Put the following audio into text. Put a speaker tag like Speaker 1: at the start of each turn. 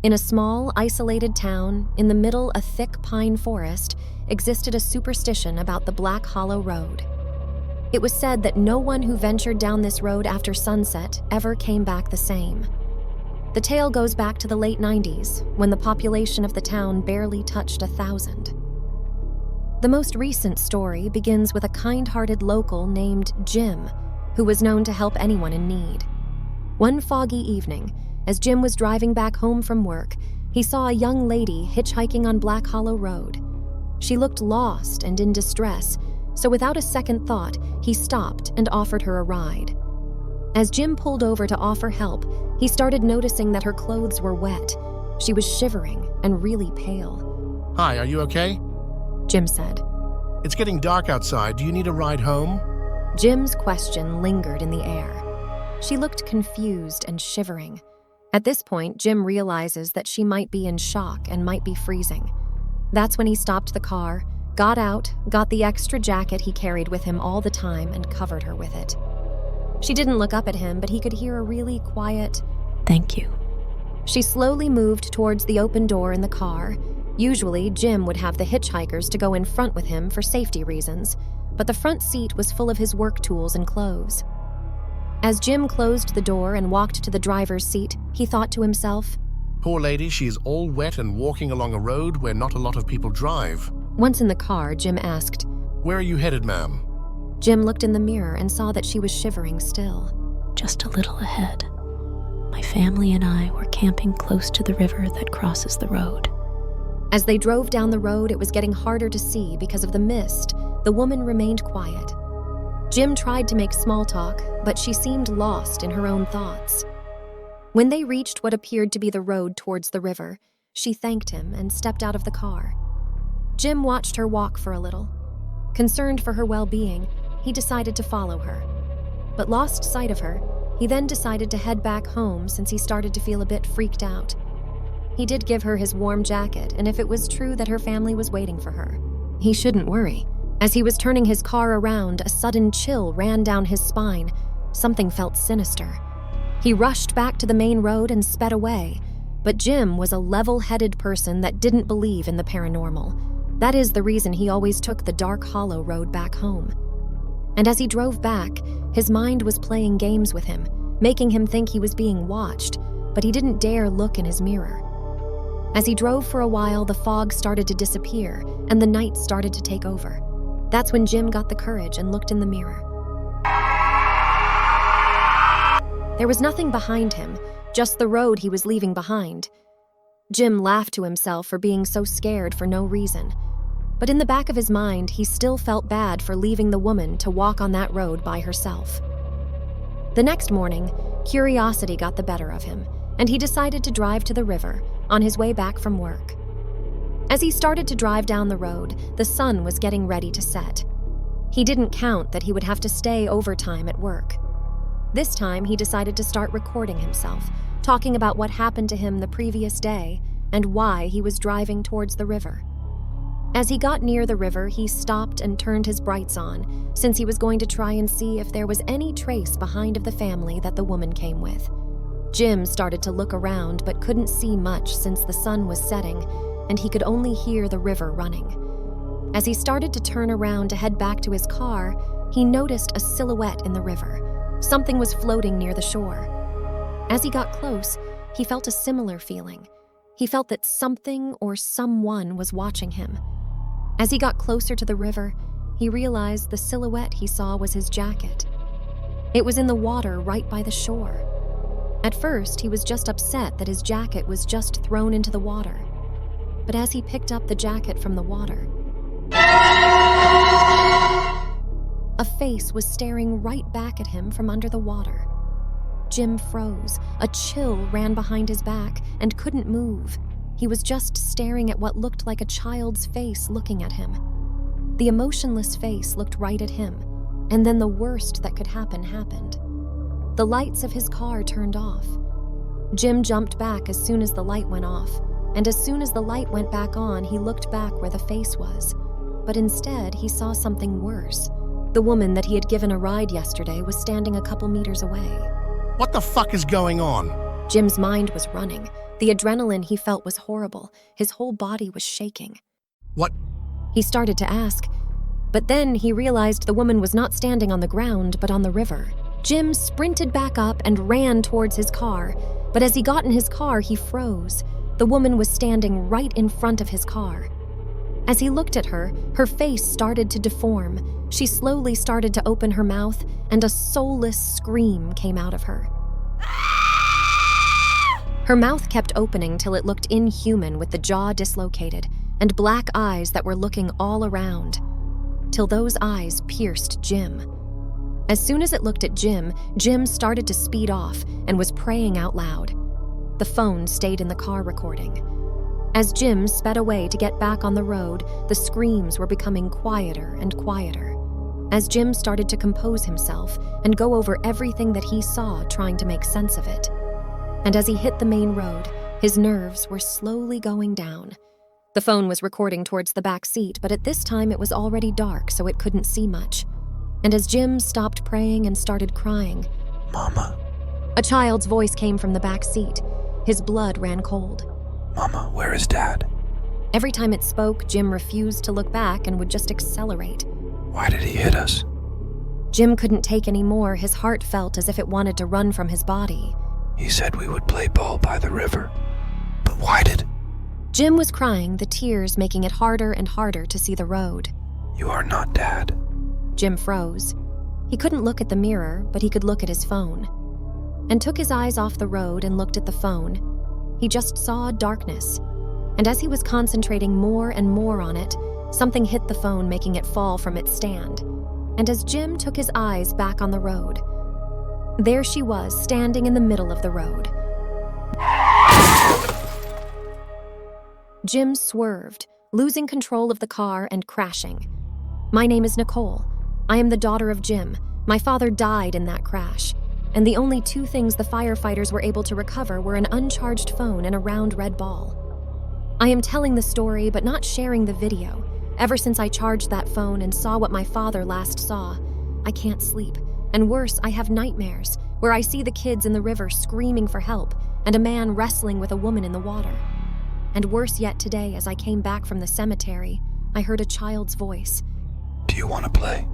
Speaker 1: In a small, isolated town, in the middle of a thick pine forest, existed a superstition about the Black Hollow Road. It was said that no one who ventured down this road after sunset ever came back the same. The tale goes back to the late 90s, when the population of the town barely touched 1,000. The most recent story begins with a kind-hearted local named Jim, who was known to help anyone in need. One foggy evening, as Jim was driving back home from work, he saw a young lady hitchhiking on Black Hollow Road. She looked lost and in distress, so without a second thought, he stopped and offered her a ride. As Jim pulled over to offer help, he started noticing that her clothes were wet. She was shivering and really pale.
Speaker 2: "Hi, are you okay?"
Speaker 1: Jim said.
Speaker 2: "It's getting dark outside. Do you need a ride home?"
Speaker 1: Jim's question lingered in the air. She looked confused and shivering. At this point, Jim realizes that she might be in shock and might be freezing. That's when he stopped the car, got out, got the extra jacket he carried with him all the time, and covered her with it. She didn't look up at him, but he could hear a really quiet, "Thank you." She slowly moved towards the open door in the car. Usually, Jim would have the hitchhikers to go in front with him for safety reasons, but the front seat was full of his work tools and clothes. As Jim closed the door and walked to the driver's seat, he thought to himself,
Speaker 2: "Poor lady, she is all wet and walking along a road where not a lot of people drive."
Speaker 1: Once in the car, Jim asked,
Speaker 2: "Where are you headed, ma'am?"
Speaker 1: Jim looked in the mirror and saw that she was shivering still.
Speaker 3: "Just a little ahead. My family and I were camping close to the river that crosses the road."
Speaker 1: As they drove down the road, it was getting harder to see because of the mist. The woman remained quiet. Jim tried to make small talk, but she seemed lost in her own thoughts. When they reached what appeared to be the road towards the river, she thanked him and stepped out of the car. Jim watched her walk for a little. Concerned for her well-being, he decided to follow her. But lost sight of her, he then decided to head back home since he started to feel a bit freaked out. He did give her his warm jacket, and if it was true that her family was waiting for her, he shouldn't worry. As he was turning his car around, a sudden chill ran down his spine. Something felt sinister. He rushed back to the main road and sped away. But Jim was a level-headed person that didn't believe in the paranormal. That is the reason he always took the dark hollow road back home. And as he drove back, his mind was playing games with him, making him think he was being watched, but he didn't dare look in his mirror. As he drove for a while, the fog started to disappear, and the night started to take over. That's when Jim got the courage and looked in the mirror. There was nothing behind him, just the road he was leaving behind. Jim laughed to himself for being so scared for no reason. But in the back of his mind, he still felt bad for leaving the woman to walk on that road by herself. The next morning, curiosity got the better of him, and he decided to drive to the river on his way back from work. As he started to drive down the road, the sun was getting ready to set. He didn't count that he would have to stay overtime at work. This time, he decided to start recording himself, talking about what happened to him the previous day and why he was driving towards the river. As he got near the river, he stopped and turned his brights on, since he was going to try and see if there was any trace behind of the family that the woman came with. Jim started to look around but couldn't see much since the sun was setting, and he could only hear the river running. As he started to turn around to head back to his car, he noticed a silhouette in the river. Something was floating near the shore. As he got close, he felt a similar feeling. He felt that something or someone was watching him. As he got closer to the river, he realized the silhouette he saw was his jacket. It was in the water right by the shore. At first, he was just upset that his jacket was just thrown into the water. But as he picked up the jacket from the water, a face was staring right back at him from under the water. Jim froze. A chill ran behind his back and couldn't move. He was just staring at what looked like a child's face looking at him. The emotionless face looked right at him, and then the worst that could happen happened. The lights of his car turned off. Jim jumped back as soon as the light went off, and as soon as the light went back on, he looked back where the face was. But instead, he saw something worse. The woman that he had given a ride yesterday was standing a couple meters away.
Speaker 2: What the fuck is going on?
Speaker 1: Jim's mind was running. The adrenaline he felt was horrible. His whole body was shaking.
Speaker 2: What?
Speaker 1: He started to ask, but then he realized the woman was not standing on the ground, but on the river. Jim sprinted back up and ran towards his car, but as he got in his car, he froze. The woman was standing right in front of his car. As he looked at her, her face started to deform. She slowly started to open her mouth, and a soulless scream came out of her. Her mouth kept opening till it looked inhuman with the jaw dislocated and black eyes that were looking all around, till those eyes pierced Jim. As soon as it looked at Jim, Jim started to speed off and was praying out loud. The phone stayed in the car recording. As Jim sped away to get back on the road, the screams were becoming quieter and quieter. As Jim started to compose himself and go over everything that he saw, trying to make sense of it. And as he hit the main road, his nerves were slowly going down. The phone was recording towards the back seat, but at this time it was already dark, so it couldn't see much. And as Jim stopped praying and started crying,
Speaker 4: Mama.
Speaker 1: A child's voice came from the back seat. His blood ran cold.
Speaker 4: Mama, where is Dad?
Speaker 1: Every time it spoke, Jim refused to look back and would just accelerate.
Speaker 4: Why did he hit us?
Speaker 1: Jim couldn't take any more. His heart felt as if it wanted to run from his body.
Speaker 4: He said we would play ball by the river. But why did...
Speaker 1: Jim was crying, the tears making it harder and harder to see the road.
Speaker 4: You are not Dad.
Speaker 1: Jim froze. He couldn't look at the mirror, but he could look at his phone. And took his eyes off the road and looked at the phone. He just saw darkness. And as he was concentrating more and more on it, something hit the phone, making it fall from its stand. And as Jim took his eyes back on the road, there she was, standing in the middle of the road. Jim swerved, losing control of the car and crashing. My name is Nicole. I am the daughter of Jim. My father died in that crash, and the only two things the firefighters were able to recover were an uncharged phone and a round red ball. I am telling the story, but not sharing the video. Ever since I charged that phone and saw what my father last saw, I can't sleep. And worse, I have nightmares, where I see the kids in the river screaming for help, and a man wrestling with a woman in the water. And worse yet, today, as I came back from the cemetery, I heard a child's voice.
Speaker 4: Do you want to play?